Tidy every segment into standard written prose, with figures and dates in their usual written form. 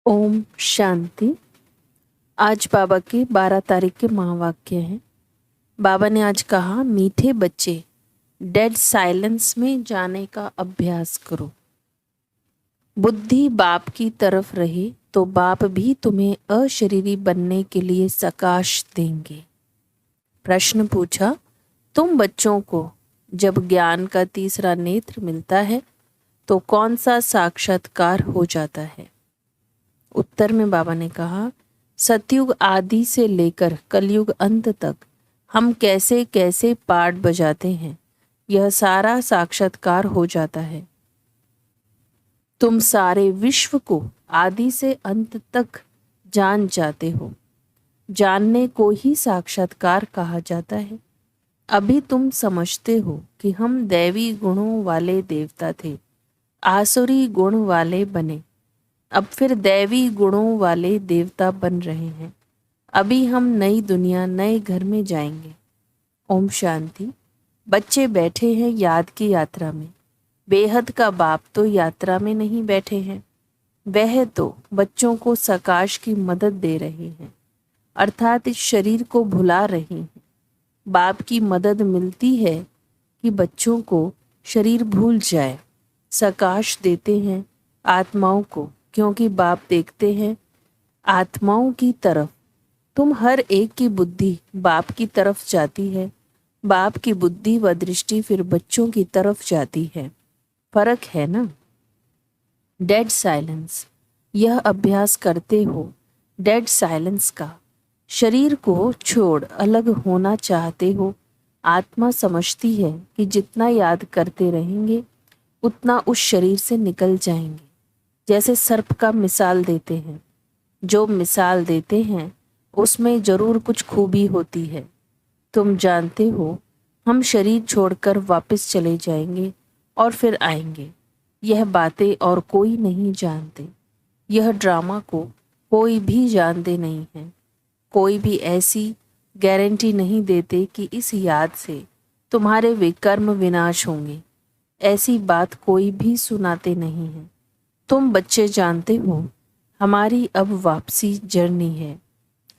ओम शांति। आज बाबा के 12 तारीख के महावाक्य हैं। बाबा ने आज कहा, मीठे बच्चे डेड साइलेंस में जाने का अभ्यास करो। बुद्धि बाप की तरफ रहे तो बाप भी तुम्हें अशरीरी बनने के लिए सकाश देंगे। प्रश्न पूछा, तुम बच्चों को जब ज्ञान का तीसरा नेत्र मिलता है तो कौन सा साक्षात्कार हो जाता है? उत्तर में बाबा ने कहा, सतयुग आदि से लेकर कलयुग अंत तक हम कैसे कैसे पाठ बजाते हैं, यह सारा साक्षात्कार हो जाता है। तुम सारे विश्व को आदि से अंत तक जान जाते हो। जानने को ही साक्षात्कार कहा जाता है। अभी तुम समझते हो कि हम दैवी गुणों वाले देवता थे, आसुरी गुण वाले बने, अब फिर दैवी गुणों वाले देवता बन रहे हैं। अभी हम नई दुनिया नए घर में जाएंगे। ओम शांति। बच्चे बैठे हैं याद की यात्रा में। बेहद का बाप तो यात्रा में नहीं बैठे हैं, वह तो बच्चों को सकाश की मदद दे रहे हैं, अर्थात इस शरीर को भुला रहे हैं। बाप की मदद मिलती है कि बच्चों को शरीर भूल जाए। सकाश देते हैं आत्माओं को, क्योंकि बाप देखते हैं आत्माओं की तरफ। तुम हर एक की बुद्धि बाप की तरफ जाती है, बाप की बुद्धि व दृष्टि फिर बच्चों की तरफ जाती है। फर्क है ना? डेड साइलेंस, यह अभ्यास करते हो डेड साइलेंस का। शरीर को छोड़ अलग होना चाहते हो। आत्मा समझती है कि जितना याद करते रहेंगे उतना उस शरीर से निकल जाएंगे। जैसे सर्प का मिसाल देते हैं, जो मिसाल देते हैं उसमें जरूर कुछ खूबी होती है। तुम जानते हो हम शरीर छोड़कर वापस चले जाएंगे और फिर आएंगे। यह बातें और कोई नहीं जानते। यह ड्रामा को कोई भी जानते नहीं है। कोई भी ऐसी गारंटी नहीं देते कि इस याद से तुम्हारे विकर्म विनाश होंगे। ऐसी बात कोई भी सुनाते नहीं है। तुम बच्चे जानते हो हमारी अब वापसी जर्नी है।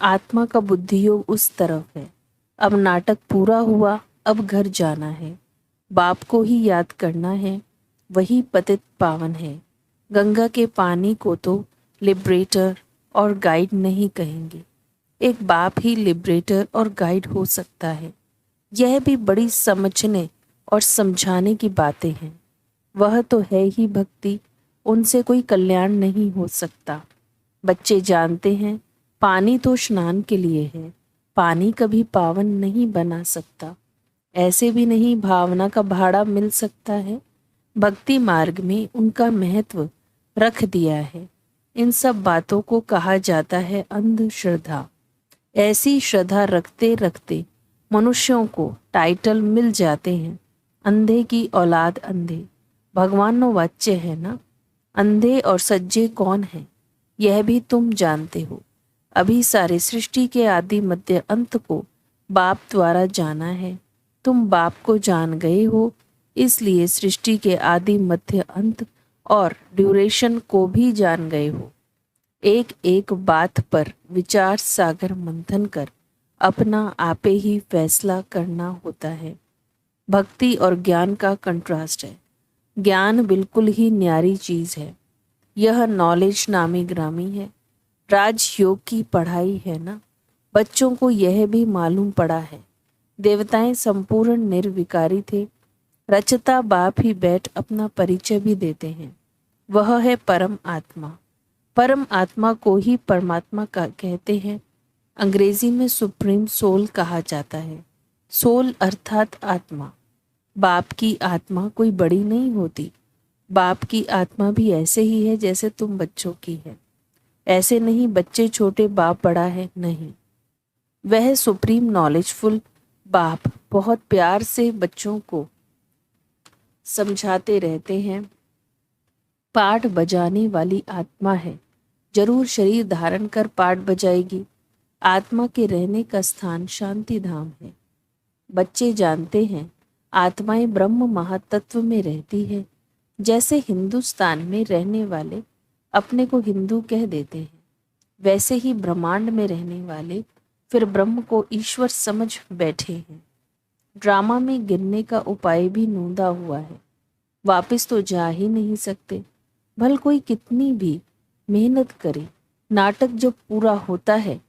आत्मा का बुद्धि योग उस तरफ है। अब नाटक पूरा हुआ, अब घर जाना है। बाप को ही याद करना है, वही पतित पावन है। गंगा के पानी को तो लिबरेटर और गाइड नहीं कहेंगे। एक बाप ही लिबरेटर और गाइड हो सकता है। यह भी बड़ी समझने और समझाने की बातें हैं। वह तो है ही भक्ति, उनसे कोई कल्याण नहीं हो सकता। बच्चे जानते हैं पानी तो स्नान के लिए है, पानी कभी पावन नहीं बना सकता। ऐसे भी नहीं भावना का भाड़ा मिल सकता है। भक्ति मार्ग में उनका महत्व रख दिया है। इन सब बातों को कहा जाता है अंधश्रद्धा। ऐसी श्रद्धा रखते रखते मनुष्यों को टाइटल मिल जाते हैं, अंधे की औलाद अंधे। भगवानो वाच्य है ना। अंधे और सज्जे कौन हैं, यह भी तुम जानते हो। अभी सारे सृष्टि के आदि मध्य अंत को बाप द्वारा जाना है। तुम बाप को जान गए हो, इसलिए सृष्टि के आदि मध्य अंत और ड्यूरेशन को भी जान गए हो। एक एक बात पर विचार सागर मंथन कर अपना आपे ही फैसला करना होता है। भक्ति और ज्ञान का कंट्रास्ट है। ज्ञान बिल्कुल ही न्यारी चीज है। यह नॉलेज नामी ग्रामी है। राजयोग की पढ़ाई है ना। बच्चों को यह भी मालूम पड़ा है देवताएं संपूर्ण निर्विकारी थे। रचता बाप ही बैठ अपना परिचय भी देते हैं। वह है परम आत्मा। परम आत्मा को ही परमात्मा का कहते हैं। अंग्रेजी में सुप्रीम सोल कहा जाता है। सोल अर्थात आत्मा। बाप की आत्मा कोई बड़ी नहीं होती। बाप की आत्मा भी ऐसे ही है जैसे तुम बच्चों की है। ऐसे नहीं बच्चे छोटे बाप बड़ा है, नहीं। वह सुप्रीम नॉलेजफुल बाप बहुत प्यार से बच्चों को समझाते रहते हैं। पाठ बजाने वाली आत्मा है, जरूर शरीर धारण कर पाठ बजाएगी। आत्मा के रहने का स्थान शांति धाम है। बच्चे जानते हैं आत्माएं ब्रह्म महातत्व में रहती है। जैसे हिंदुस्तान में रहने वाले अपने को हिंदू कह देते हैं, वैसे ही ब्रह्मांड में रहने वाले फिर ब्रह्म को ईश्वर समझ बैठे हैं। ड्रामा में गिरने का उपाय भी नूंदा हुआ है, वापस तो जा ही नहीं सकते। भल कोई कितनी भी मेहनत करे, नाटक जब पूरा होता है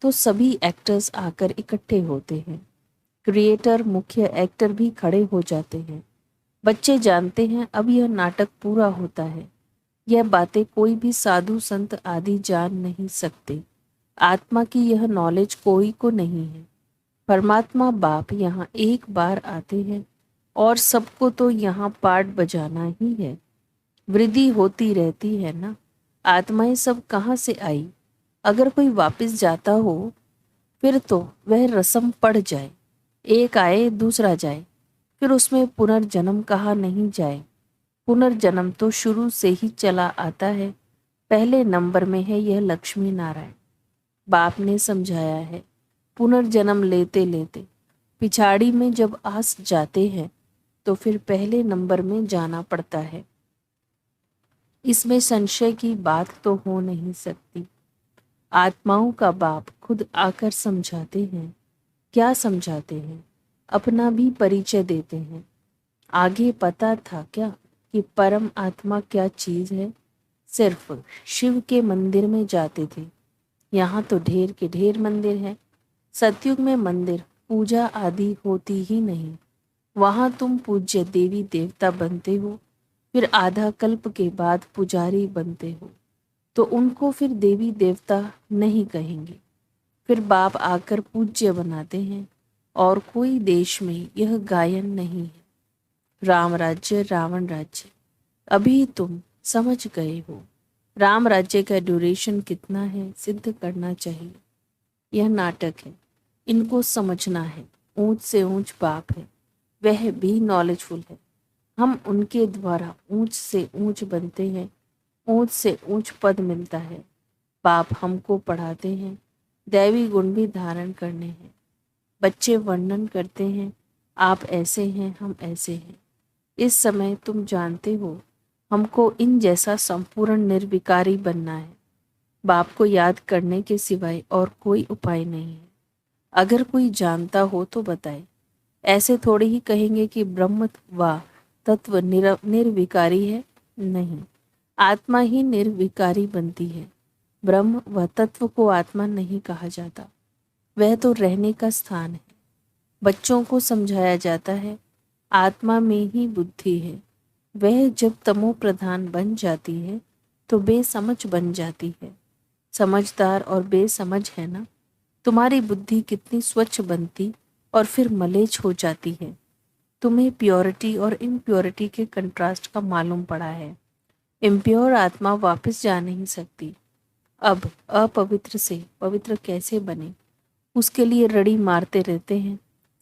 तो सभी एक्टर्स आकर इकट्ठे होते हैं। क्रिएटर, मुख्य एक्टर भी खड़े हो जाते हैं। बच्चे जानते हैं अब यह नाटक पूरा होता है। यह बातें कोई भी साधु संत आदि जान नहीं सकते। आत्मा की यह नॉलेज कोई को नहीं है। परमात्मा बाप यहाँ एक बार आते हैं और सबको तो यहाँ पाठ बजाना ही है। वृद्धि होती रहती है ना। आत्माएं सब कहाँ से आई? अगर कोई वापस जाता हो फिर तो वह रस्म पड़ जाए। एक आए दूसरा जाए, फिर उसमें पुनर्जन्म कहा नहीं जाए। पुनर्जन्म तो शुरू से ही चला आता है। पहले नंबर में है यह लक्ष्मी नारायण। बाप ने समझाया है, पुनर्जन्म लेते लेते पिछाड़ी में जब आस जाते हैं तो फिर पहले नंबर में जाना पड़ता है। इसमें संशय की बात तो हो नहीं सकती। आत्माओं का बाप खुद आकर समझाते हैं। क्या समझाते हैं? अपना भी परिचय देते हैं। आगे पता था क्या कि परम आत्मा क्या चीज़ है? सिर्फ शिव के मंदिर में जाते थे। यहाँ तो ढेर के ढेर मंदिर हैं। सतयुग में मंदिर पूजा आदि होती ही नहीं। वहाँ तुम पूज्य देवी देवता बनते हो, फिर आधा कल्प के बाद पुजारी बनते हो, तो उनको फिर देवी देवता नहीं कहेंगे। फिर बाप आकर पूज्य बनाते हैं। और कोई देश में यह गायन नहीं है, राम राज्य रावण राज्य। अभी तुम समझ गए हो। राम राज्य का ड्यूरेशन कितना है सिद्ध करना चाहिए। यह नाटक है, इनको समझना है। ऊंच से ऊंच बाप है, वह भी नॉलेजफुल है। हम उनके द्वारा ऊंच से ऊंच बनते हैं, ऊंच से ऊंच पद मिलता है। बाप हमको पढ़ाते हैं, दैवी गुण भी धारण करने हैं। बच्चे वर्णन करते हैं, आप ऐसे हैं, हम ऐसे हैं। इस समय तुम जानते हो हमको इन जैसा संपूर्ण निर्विकारी बनना है। बाप को याद करने के सिवाय और कोई उपाय नहीं है। अगर कोई जानता हो तो बताए। ऐसे थोड़े ही कहेंगे कि ब्रह्म व तत्व निर्विकारी है। नहीं, आत्मा ही निर्विकारी बनती है। ब्रह्म व तत्व को आत्मा नहीं कहा जाता, वह तो रहने का स्थान है। बच्चों को समझाया जाता है, आत्मा में ही बुद्धि है। वह जब तमो प्रधान बन जाती है तो बेसमझ बन जाती है। समझदार और बेसमझ है ना। तुम्हारी बुद्धि कितनी स्वच्छ बनती और फिर मलेच हो जाती है। तुम्हें प्योरिटी और इम्प्योरिटी के कंट्रास्ट का मालूम पड़ा है। इम्प्योर आत्मा वापस जा नहीं सकती। अब अपवित्र से पवित्र कैसे बने, उसके लिए रड़ी मारते रहते हैं।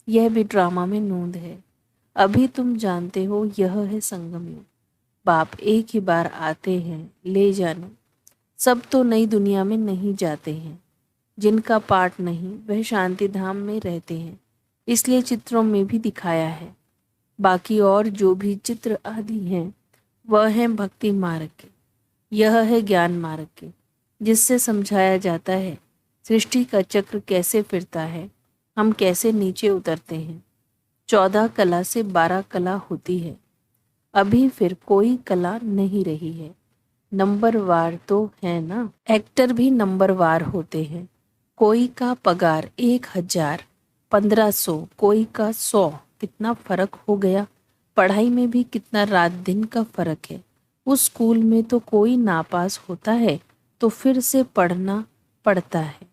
यह भी ड्रामा में नूंद है। अभी तुम जानते हो यह है संगम युग। बाप एक ही बार आते हैं ले जाने। सब तो नई दुनिया में नहीं जाते हैं। जिनका पाठ नहीं वह शांति धाम में रहते हैं, इसलिए चित्रों में भी दिखाया है। बाकी और जो भी चित्र आदि हैं वह है भक्ति मार्ग के, यह है ज्ञान मार्ग के, जिससे समझाया जाता है सृष्टि का चक्र कैसे फिरता है, हम कैसे नीचे उतरते हैं। 14 कला से 12 कला होती है। अभी फिर कोई कला नहीं रही है। नंबरवार तो है ना, एक्टर भी नंबरवार होते हैं। कोई का पगार 1000, 1500, कोई का 100। कितना फर्क हो गया। पढ़ाई में भी कितना रात दिन का फर्क है। उस स्कूल में तो कोई नापास होता है तो फिर से पढ़ना पड़ता है।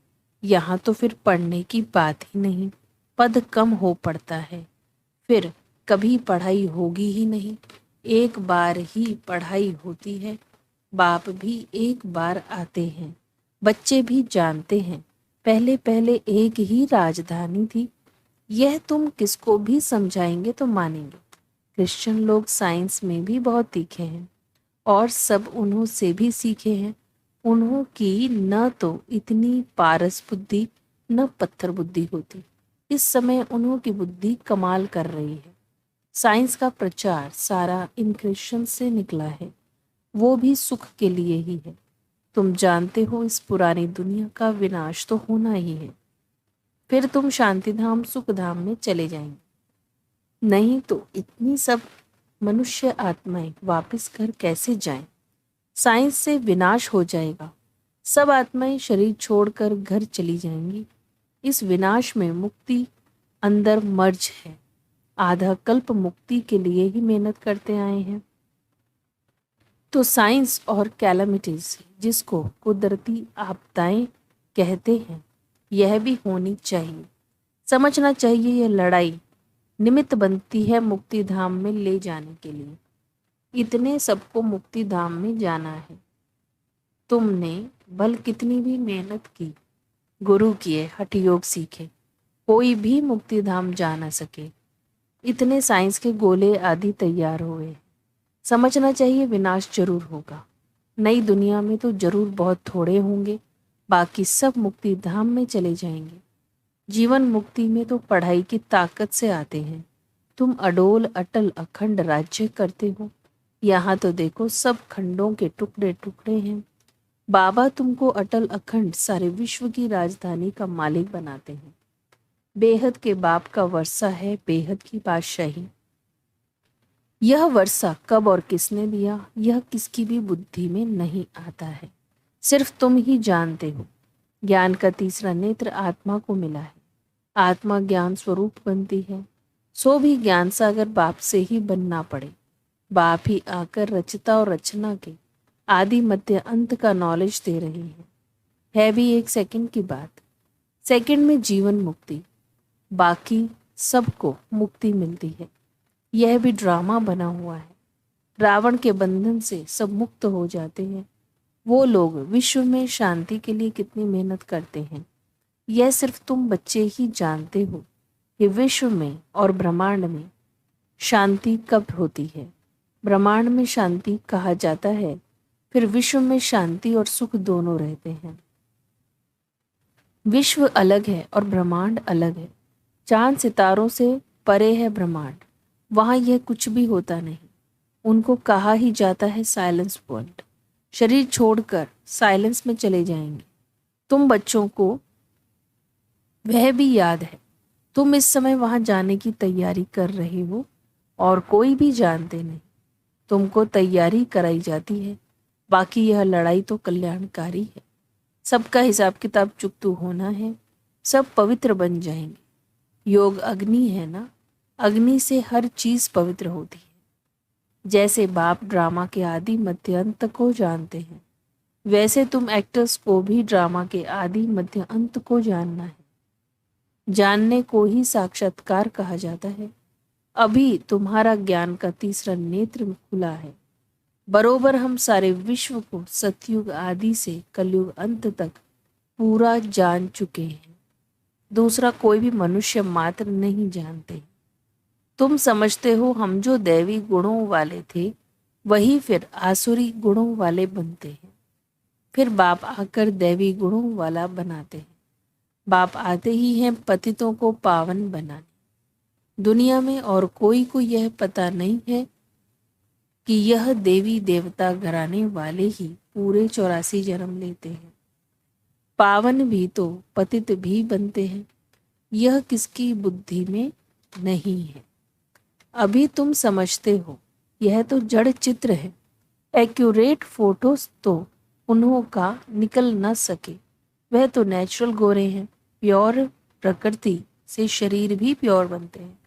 यहाँ तो फिर पढ़ने की बात ही नहीं, पद कम हो पड़ता है। फिर कभी पढ़ाई होगी ही नहीं, एक बार ही पढ़ाई होती है। बाप भी एक बार आते हैं। बच्चे भी जानते हैं पहले पहले एक ही राजधानी थी। यह तुम किसको भी समझाएंगे तो मानेंगे। क्रिश्चियन लोग साइंस में भी बहुत तीखे हैं और सब उन्हों से भी सीखे हैं। उन्हों की न तो इतनी पारस बुद्धि न पत्थर बुद्धि होती। इस समय उन्हों की बुद्धि कमाल कर रही है। साइंस का प्रचार सारा इन क्रिश्चियन से निकला है। वो भी सुख के लिए ही है। तुम जानते हो इस पुरानी दुनिया का विनाश तो होना ही है, फिर तुम शांति धाम सुख धाम में चले जाएंगे। नहीं तो इतनी सब मनुष्य आत्माएं वापस घर कैसे जाएं? साइंस से विनाश हो जाएगा, सब आत्माएं शरीर छोड़कर घर चली जाएंगी। इस विनाश में मुक्ति अंदर मर्ज है। आधा कल्प मुक्ति के लिए ही मेहनत करते आए हैं। तो साइंस और कैलामिटीज, जिसको कुदरती आपदाएं कहते हैं, यह भी होनी चाहिए। समझना चाहिए यह लड़ाई निमित्त बनती है मुक्ति धाम में ले जाने के लिए। इतने सबको मुक्ति धाम में जाना है। तुमने भल कितनी भी मेहनत की, गुरु किए, हठ योग सीखे, कोई भी मुक्ति धाम जा न सके। इतने साइंस के गोले आदि तैयार हुए। समझना चाहिए विनाश जरूर होगा। नई दुनिया में तो जरूर बहुत थोड़े होंगे, बाकी सब मुक्ति धाम में चले जाएंगे। जीवन मुक्ति में तो पढ़ाई की ताकत से आते हैं। तुम अडोल अटल अखंड राज्य करते हो। यहाँ तो देखो सब खंडों के टुकड़े टुकड़े हैं। बाबा तुमको अटल अखंड सारे विश्व की राजधानी का मालिक बनाते हैं। बेहद के बाप का वर्षा है बेहद की बादशाही। यह वर्षा कब और किसने दिया, यह किसकी भी बुद्धि में नहीं आता है, सिर्फ तुम ही जानते हो। ज्ञान का तीसरा नेत्र आत्मा को मिला है। आत्मा ज्ञान स्वरूप बनती है, सो भी ज्ञान सागर बाप से ही बनना पड़े। बाप ही आकर रचता और रचना के आदि मध्य अंत का नॉलेज दे रहे हैं। है भी एक सेकंड की बात। सेकंड में जीवन मुक्ति, बाकी सबको मुक्ति मिलती है। यह भी ड्रामा बना हुआ है। रावण के बंधन से सब मुक्त हो जाते हैं। वो लोग विश्व में शांति के लिए कितनी मेहनत करते हैं, यह सिर्फ तुम बच्चे ही जानते हो कि विश्व में और ब्रह्मांड में शांति कब होती है। ब्रह्मांड में शांति कहा जाता है, फिर विश्व में शांति और सुख दोनों रहते हैं। विश्व अलग है और ब्रह्मांड अलग है। चांद सितारों से परे है ब्रह्मांड, वहाँ यह कुछ भी होता नहीं। उनको कहा ही जाता है साइलेंस वर्ल्ड। शरीर छोड़कर साइलेंस में चले जाएंगे। तुम बच्चों को वह भी याद है। तुम इस समय वहां जाने की तैयारी कर रहे हो और कोई भी जानते नहीं। तुमको तैयारी कराई जाती है, बाकी यह लड़ाई तो कल्याणकारी है। सबका हिसाब किताब चुकतू होना है, सब पवित्र बन जाएंगे। योग अग्नि है ना, अग्नि से हर चीज पवित्र होती है। जैसे बाप ड्रामा के आदि मध्य अंत को जानते हैं, वैसे तुम एक्टर्स को भी ड्रामा के आदि मध्य अंत को जानना है। जानने को ही साक्षात्कार कहा जाता है। अभी तुम्हारा ज्ञान का तीसरा नेत्र खुला है। बरोबर हम सारे विश्व को सतयुग आदि से कलयुग अंत तक पूरा जान चुके हैं। दूसरा कोई भी मनुष्य मात्र नहीं जानते। तुम समझते हो हम जो दैवी गुणों वाले थे वही फिर आसुरी गुणों वाले बनते हैं। फिर बाप आकर दैवी गुणों वाला बनाते हैं। बाप आते ही हैं पतितों को पावन बनाने। दुनिया में और कोई को यह पता नहीं है कि यह देवी देवता घराने वाले ही पूरे 84 जन्म लेते हैं। पावन भी तो पतित भी बनते हैं। यह किसकी बुद्धि में नहीं है। अभी तुम समझते हो यह तो जड़ चित्र है। एक्यूरेट फोटोज तो उन्हों का निकल न सके। वह तो नेचुरल गोरे हैं। प्योर प्रकृति से शरीर भी प्योर बनते हैं।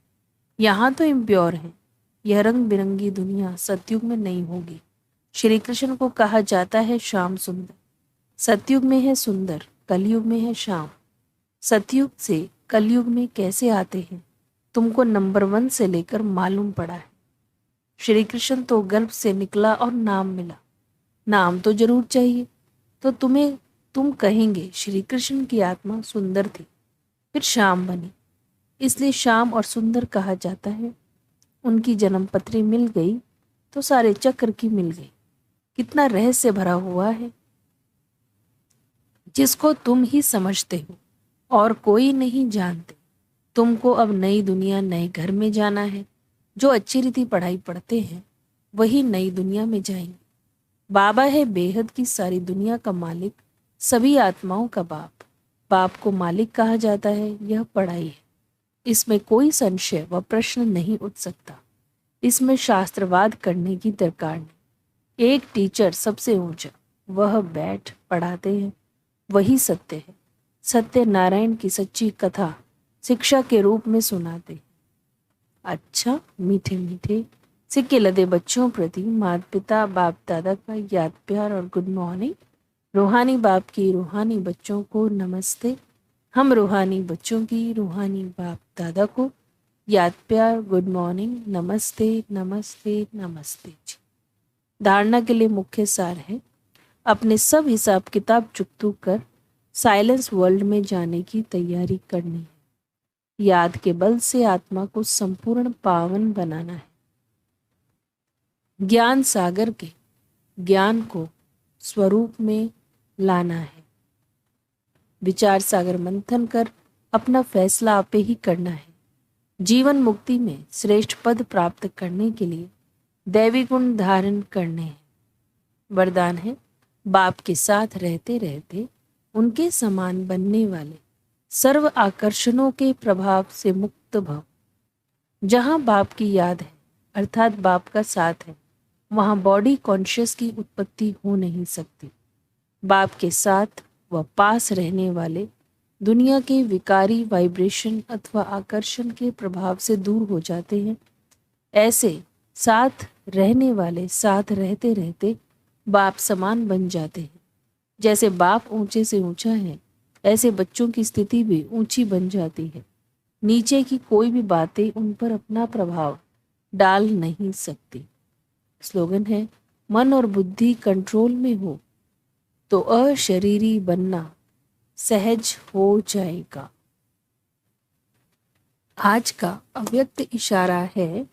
यहाँ तो इम्प्योर हैं। यह रंग बिरंगी दुनिया सतयुग में नहीं होगी। श्री कृष्ण को कहा जाता है श्याम सुंदर। सतयुग में है सुंदर, कलयुग में है श्याम। सतयुग से कलयुग में कैसे आते हैं तुमको नंबर 1 से लेकर मालूम पड़ा है। श्री कृष्ण तो गर्भ से निकला और नाम मिला। नाम तो जरूर चाहिए। तो तुम कहेंगे श्री कृष्ण की आत्मा सुंदर थी, फिर श्याम बनी, इसलिए श्याम और सुंदर कहा जाता है। उनकी जन्म पत्री मिल गई तो सारे चक्र की मिल गई। कितना रहस्य भरा हुआ है जिसको तुम ही समझते हो और कोई नहीं जानते। तुमको अब नई दुनिया नए घर में जाना है। जो अच्छी रीति पढ़ाई पढ़ते हैं वही नई दुनिया में जाएंगे। बाबा है बेहद की सारी दुनिया का मालिक, सभी आत्माओं का बाप। बाप को मालिक कहा जाता है, यह पढ़ाई है। इसमें कोई संशय व प्रश्न नहीं उठ सकता। इसमें शास्त्रवाद करने की दरकार नहीं। एक टीचर सबसे ऊंचा, वह बैठ पढ़ाते हैं, वही सत्य है। सत्य नारायण की सच्ची कथा शिक्षा के रूप में सुनाते हैं। अच्छा, मीठे मीठे सिक्के लदे बच्चों प्रति माता पिता बाप दादा का याद प्यार और गुड मॉर्निंग। रूहानी बाप की रूहानी बच्चों को नमस्ते। हम रूहानी बच्चों की रूहानी बाप दादा को याद प्यार गुड मॉर्निंग, नमस्ते नमस्ते नमस्ते जी। धारणा के लिए मुख्य सार है, अपने सब हिसाब किताब चुकतू कर साइलेंस वर्ल्ड में जाने की तैयारी करनी है। याद के बल से आत्मा को संपूर्ण पावन बनाना है। ज्ञान सागर के ज्ञान को स्वरूप में लाना है। विचार सागर मंथन कर अपना फैसला आपे ही करना है। जीवन मुक्ति में श्रेष्ठ पद प्राप्त करने के लिए दैवी गुण धारण करने हैं। वरदान है, बाप के साथ रहते रहते उनके समान बनने वाले सर्व आकर्षणों के प्रभाव से मुक्त भव। जहाँ बाप की याद है अर्थात बाप का साथ है, वहाँ बॉडी कॉन्शियस की उत्पत्ति हो नहीं सकती। बाप के साथ व पास रहने वाले दुनिया के विकारी वाइब्रेशन अथवा आकर्षण के प्रभाव से दूर हो जाते हैं। ऐसे साथ रहने वाले साथ रहते रहते बाप समान बन जाते हैं। जैसे बाप ऊंचे से ऊंचा है, ऐसे बच्चों की स्थिति भी ऊंची बन जाती है। नीचे की कोई भी बातें उन पर अपना प्रभाव डाल नहीं सकती। स्लोगन है, मन और बुद्धि कंट्रोल में हो तो अशरीरी बनना सहज हो जाएगा। आज का अव्यक्त इशारा है,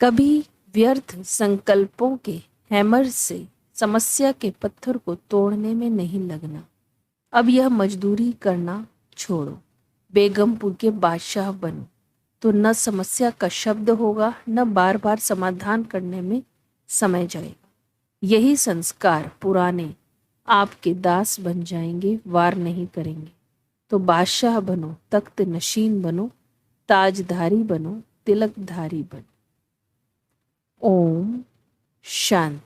कभी व्यर्थ संकल्पों के हैमर से समस्या के पत्थर को तोड़ने में नहीं लगना। अब यह मजदूरी करना छोड़ो, बेगमपुर के बादशाह बनो, तो न समस्या का शब्द होगा, न बार बार समाधान करने में समय जाएगा। यही संस्कार पुराने आपके दास बन जाएंगे, वार नहीं करेंगे। तो बादशाह बनो, तख्त नशीन बनो, ताजधारी बनो, तिलकधारी बनो। ओम शांति।